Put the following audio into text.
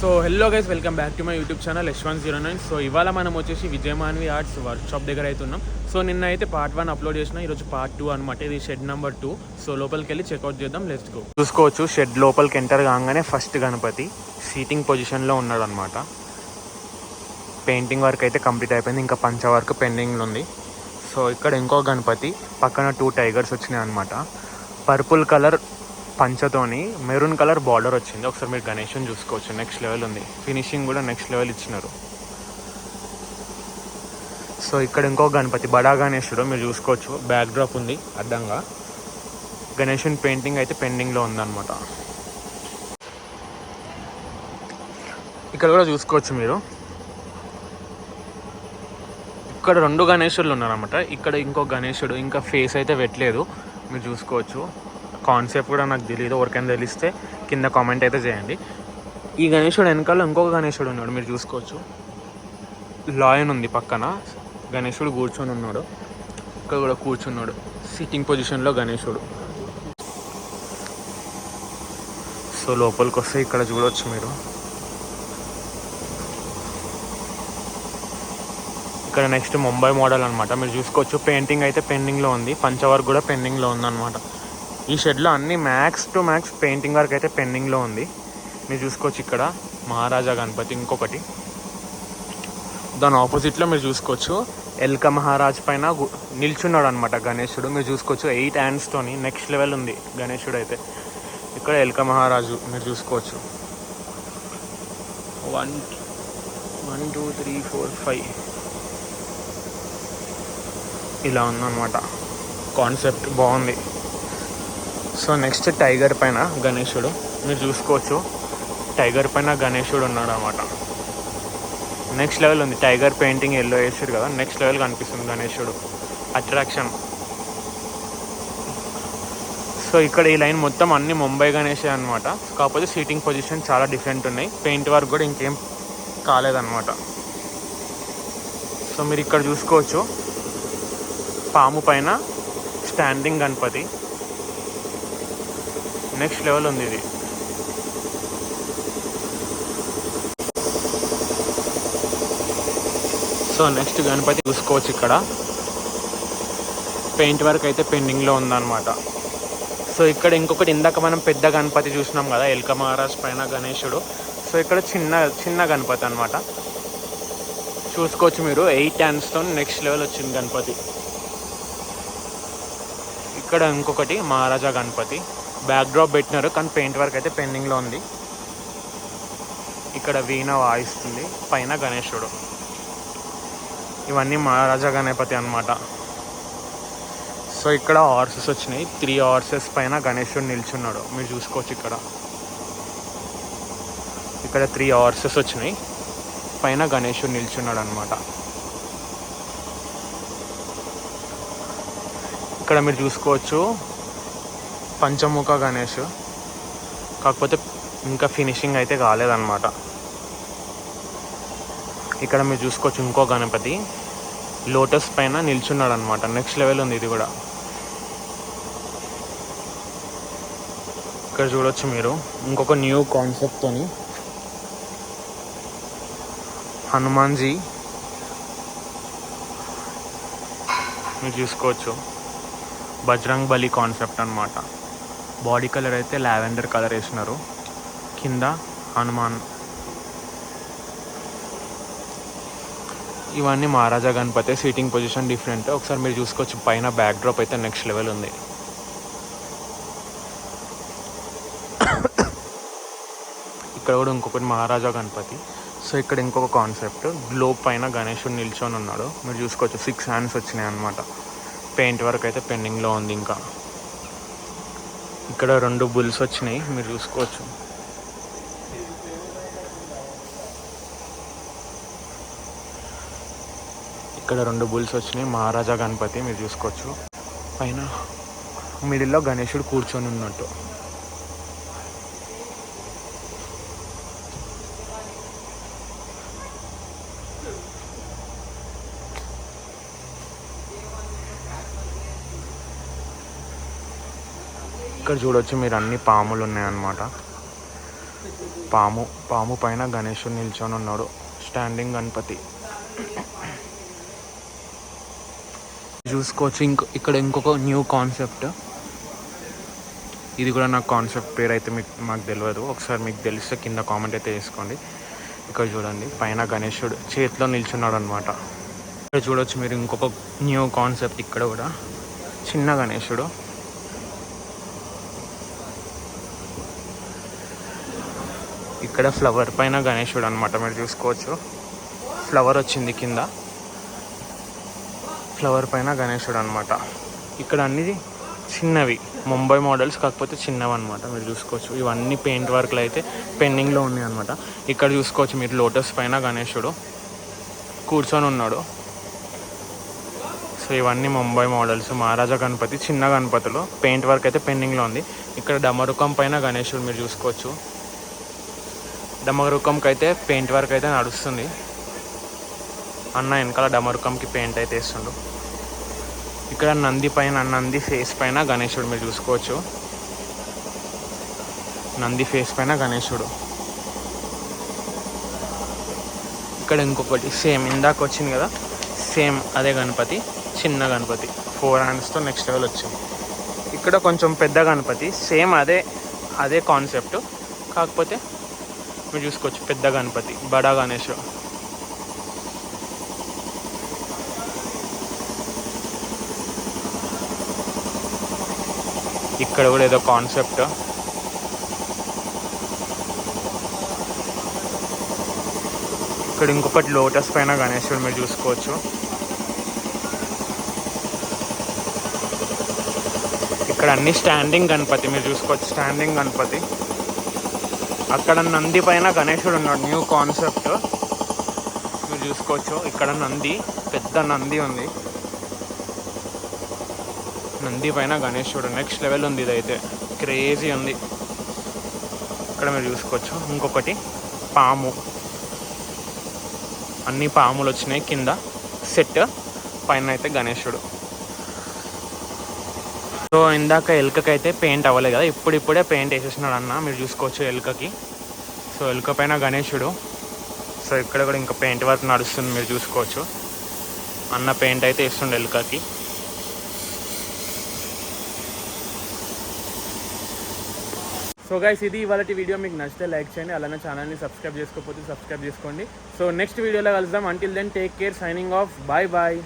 So hello guys, welcome back to my YouTube channel H109. So ఇవాళ మనం వచ్చేసి విజయమాన్వి arts workshop దగ్గర అయితే ఉన్నాం. సో నిన్న అయితే పార్ట్ 1 అప్లోడ్ చేసిన, ఈరోజు పార్ట్ 2 అనమాట. ఇది షెడ్ నెంబర్ 2. సో లోపలికి వెళ్ళి చెక్అవుట్ చేద్దాం, లెట్స్ గో. చూసుకోవచ్చు, షెడ్ లోపలికి ఎంటర్ కాగానే ఫస్ట్ గణపతి సీటింగ్ పొజిషన్లో ఉన్నాడు అనమాట. పెయింటింగ్ వర్క్ అయితే కంప్లీట్ అయిపోయింది, ఇంకా పంచ వర్క్ పెండింగ్లో ఉంది. సో ఇక్కడ ఇంకో గణపతి పక్కన 2 టైగర్స్ వచ్చినాయి అనమాట. పర్పుల్ కలర్ పంచతోని మెరూన్ కలర్ బార్డర్ వచ్చింది. ఒకసారి మీరు గణేష్ని చూసుకోవచ్చు, నెక్స్ట్ లెవెల్ ఉంది. ఫినిషింగ్ కూడా నెక్స్ట్ లెవెల్ ఇచ్చినారు. సో ఇక్కడ ఇంకో గణపతి బడా గణేశుడు మీరు చూసుకోవచ్చు, బ్యాక్ డ్రాప్ ఉంది అడ్డంగా. గణేశుని పెయింటింగ్ అయితే పెండింగ్లో ఉందన్నమాట. ఇక్కడ కూడా చూసుకోవచ్చు మీరు, ఇక్కడ 2 గణేశులు ఉన్నారన్నమాట. ఇక్కడ ఇంకో గణేశుడు, ఇంకా ఫేస్ అయితే పెట్టలేదు, మీరు చూసుకోవచ్చు. కాన్సెప్ట్ కూడా నాకు తెలియదు, ఎవరికైనా తెలిస్తే కింద కామెంట్ అయితే చేయండి. ఈ గణేశుడు వెనకాల ఇంకొక గణేశుడు ఉన్నాడు, మీరు చూసుకోవచ్చు. లాయన్ ఉంది పక్కన, గణేశుడు కూర్చొని ఉన్నాడు. ఇక్కడ కూడా కూర్చున్నాడు సిట్టింగ్ పొజిషన్లో గణేశుడు. సో లోపలికి వస్తే ఇక్కడ చూడవచ్చు మీరు, ఇక్కడ నెక్స్ట్ ముంబై మోడల్ అనమాట. మీరు చూసుకోవచ్చు, పెయింటింగ్ అయితే పెండింగ్లో ఉంది, పంచవర్క్ కూడా పెండింగ్లో ఉందన్నమాట. ఈ షెడ్లో అన్ని max to max painting work అయితే పెండింగ్లో ఉంది, మీరు చూసుకోవచ్చు. ఇక్కడ మహారాజా గణపతి ఇంకొకటి, దాని ఆపోజిట్లో మీరు చూసుకోవచ్చు ఎల్క మహారాజ్ పైన నిల్చున్నాడు అనమాట గణేశుడు. మీరు చూసుకోవచ్చు 8 హ్యాండ్స్తోని నెక్స్ట్ లెవెల్ ఉంది గణేశుడు అయితే. ఇక్కడ ఎల్క మహారాజు మీరు చూసుకోవచ్చు. 1 2 3 4 5 ఇలా ఉందన్నమాట. కాన్సెప్ట్ బాగుంది. సో నెక్స్ట్ టైగర్ పైన గణేశుడు మీరు చూసుకోవచ్చు, టైగర్ పైన గణేశుడు ఉన్నాడు అనమాట. నెక్స్ట్ లెవెల్ ఉంది, టైగర్ పెయింటింగ్ ఎల్లో వేసారు కదా, నెక్స్ట్ లెవెల్ కనిపిస్తుంది గణేశుడు, అట్రాక్షన్. సో ఇక్కడ ఈ లైన్ మొత్తం అన్ని ముంబై గణేషే అనమాట. కాకపోతే సీటింగ్ పొజిషన్ చాలా డిఫరెంట్ ఉన్నాయి, పెయింట్ వర్క్ కూడా ఇంకేం కాలేదన్నమాట. సో మీరు ఇక్కడ చూసుకోవచ్చు, పాము పైన స్టాండింగ్ గణపతి, నెక్స్ట్ లెవెల్ ఉంది ఇది. సో నెక్స్ట్ గణపతి చూసుకోవచ్చు, ఇక్కడ పెయింట్ వర్క్ అయితే పెండింగ్లో ఉందన్నమాట. సో ఇక్కడ ఇంకొకటి, ఇందాక మనం పెద్ద గణపతి చూసినాం కదా ఎల్క మహారాజ్ పైన గణేశుడు. సో ఇక్కడ చిన్న గణపతి అనమాట. చూసుకోవచ్చు మీరు, 8 హ్యాండ్స్తో నెక్స్ట్ లెవెల్ వచ్చింది గణపతి. ఇక్కడ ఇంకొకటి మహారాజా గణపతి, బ్యాక్ డ్రాప్ పెట్టినారు కానీ పెయింట్ వర్క్ అయితే పెండింగ్లో ఉంది. ఇక్కడ వీణ వాయిస్తుంది, పైన గణేశుడు. ఇవన్నీ మహారాజా గణపతి అనమాట. సో ఇక్కడ హార్సెస్ వచ్చినాయి, 3 హార్సెస్ పైన గణేశుడు నిల్చున్నాడు, మీరు చూసుకోవచ్చు. ఇక్కడ 3 హార్సెస్ వచ్చినాయి, పైన గణేశుడు నిల్చున్నాడు అనమాట. ఇక్కడ మీరు చూసుకోవచ్చు పంచముఖ గణేష్, కాకపోతే ఇంకా ఫినిషింగ్ అయితే కాలేదన్నమాట. ఇక్కడ మీరు చూసుకోవచ్చు ఇంకో గణపతి లోటస్ పైన నిల్చున్నాడు అనమాట, నెక్స్ట్ లెవెల్ ఉంది ఇది కూడా. ఇక్కడ చూడొచ్చు మీరు ఇంకొక న్యూ కాన్సెప్ట్తోని హనుమాన్జీ మీరు చూసుకోవచ్చు. బజరంగ్ బలి కాన్సెప్ట్ అనమాట. బాడీ కలర్ అయితే లావెండర్ కలర్ వేసినారు, కింద హనుమాన్. ఇవన్నీ మహారాజా గణపతి, సీటింగ్ పొజిషన్ డిఫరెంట్. ఒకసారి మీరు చూసుకోవచ్చు, పైన బ్యాక్ డ్రాప్ అయితే నెక్స్ట్ లెవెల్ ఉంది. ఇక్కడ కూడా ఇంకొకటి మహారాజా గణపతి. సో ఇక్కడ ఇంకొక కాన్సెప్ట్, గ్లోబ్ పైన గణేశుడు నిల్చొని ఉన్నాడు, మీరు చూసుకోవచ్చు. 6 హ్యాండ్స్ వచ్చినాయి అనమాట. పెయింట్ వర్క్ అయితే పెండింగ్లో ఉంది. ఇంకా ఇక్కడ 2 బుల్స్ వచ్చినాయి, మీరు చూసుకోవచ్చు. ఇక్కడ 2 బుల్స్ వచ్చినాయి, మహారాజా గణపతి మీరు చూసుకోవచ్చు. పైన మిడిల్లో గణేశుడు కూర్చొని ఉన్నట్టు. ఇక్కడ చూడొచ్చు మీరు, అన్ని పాములు ఉన్నాయన్నమాట. పాము పైన గణేశుడు నిల్చొని ఉన్నాడు, స్టాండింగ్ గణపతి. చూసుకోవచ్చు. ఇక్కడ ఇంకొక న్యూ కాన్సెప్ట్. ఇది కూడా నాకు కాన్సెప్ట్ పేరు అయితే మాకు తెలియదు. ఒకసారి మీకు తెలిస్తే కింద కామెంట్ అయితే చేసుకోండి. ఇక్కడ చూడండి, పైన గణేశుడు చేతిలో నిల్చున్నాడు అనమాట. ఇక్కడ చూడవచ్చు మీరు ఇంకొక న్యూ కాన్సెప్ట్. ఇక్కడ కూడా చిన్న గణేశుడు. ఇక్కడ ఫ్లవర్ పైన గణేశుడు అనమాట. మీరు చూసుకోవచ్చు, ఫ్లవర్ వచ్చింది కింద, ఫ్లవర్ పైన గణేశుడు అనమాట. ఇక్కడ అన్ని చిన్నవి ముంబై మోడల్స్, కాకపోతే చిన్నవి అనమాట. మీరు చూసుకోవచ్చు, ఇవన్నీ పెయింట్ వర్క్లు అయితే పెండింగ్లో ఉన్నాయి అనమాట. ఇక్కడ చూసుకోవచ్చు మీరు లోటస్ పైన గణేశుడు కూర్చొని ఉన్నాడు. సో ఇవన్నీ ముంబై మోడల్స్. మహారాజా గణపతి చిన్న గణపతిలో పెయింట్ వర్క్ అయితే పెండింగ్లో ఉంది. ఇక్కడ డమరుకం పైన గణేశుడు మీరు చూసుకోవచ్చు. డమరుకంకి అయితే పెయింట్ వర్క్ అయితే నడుస్తుంది. అన్న వెనకాల డమరుకంకి పెయింట్ అయితే వేస్తుండు. ఇక్కడ నంది పైన, నంది ఫేస్ పైన గణేశుడు మీరు చూసుకోవచ్చు. నంది ఫేస్ పైన గణేశుడు. ఇక్కడ ఇంకొకటి సేమ్ ఇందాక వచ్చింది కదా, సేమ్ అదే గణపతి, చిన్న గణపతి 4 హ్యాండ్స్తో నెక్స్ట్ లెవెల్ వచ్చింది. ఇక్కడ కొంచెం పెద్ద గణపతి, సేమ్ అదే కాన్సెప్ట్, కాకపోతే మీరు చూసుకోవచ్చు పెద్ద గణపతి, బడా గణేశుడు. ఇక్కడ కూడా ఏదో కాన్సెప్ట్. ఇక్కడ ఇంకొకటి లోటస్ పైన గణేశుడు మీరు చూసుకోవచ్చు. ఇక్కడ అన్ని స్టాండింగ్ గణపతి మీరు చూసుకోవచ్చు, స్టాండింగ్ గణపతి. అక్కడ నంది పైన గణేశుడు ఉన్నాడు, న్యూ కాన్సెప్ట్ మీరు చూసుకోవచ్చు. ఇక్కడ నంది, పెద్ద నంది ఉంది, నంది పైన గణేశుడు నెక్స్ట్ లెవెల్ ఉంది. ఇదైతే క్రేజీ ఉంది. ఇక్కడ మీరు చూసుకోవచ్చు. ఇంకొకటి పాము, అన్ని పాములు వచ్చినాయి కింద సెట్, పైన అయితే గణేశుడు. సో ఇందాక ఎలుకకైతే పెయింట్ అవ్వలేదు కదా, ఇప్పుడే పెయింట్ వేసేసినాడు అన్న. మీరు చూసుకోవచ్చు ఎలుకకి. సో ఎలుక పైన గణేశుడు. సో ఇక్కడ కూడా ఇంకా పెయింట్ వర్క్ నడుస్తుంది మీరు చూసుకోవచ్చు. అన్న పెయింట్ అయితే వేస్తుండే ఎలుకకి. సో గైస్, ఇది ఇవాళ వీడియో. మీకు నచ్చితే లైక్ చేయండి, అలానే ఛానల్ని సబ్స్క్రైబ్ చేసుకోకపోతే సబ్స్క్రైబ్ చేసుకోండి. సో నెక్స్ట్ వీడియోలో కలుద్దాం. Until then take care, signing off, bye bye.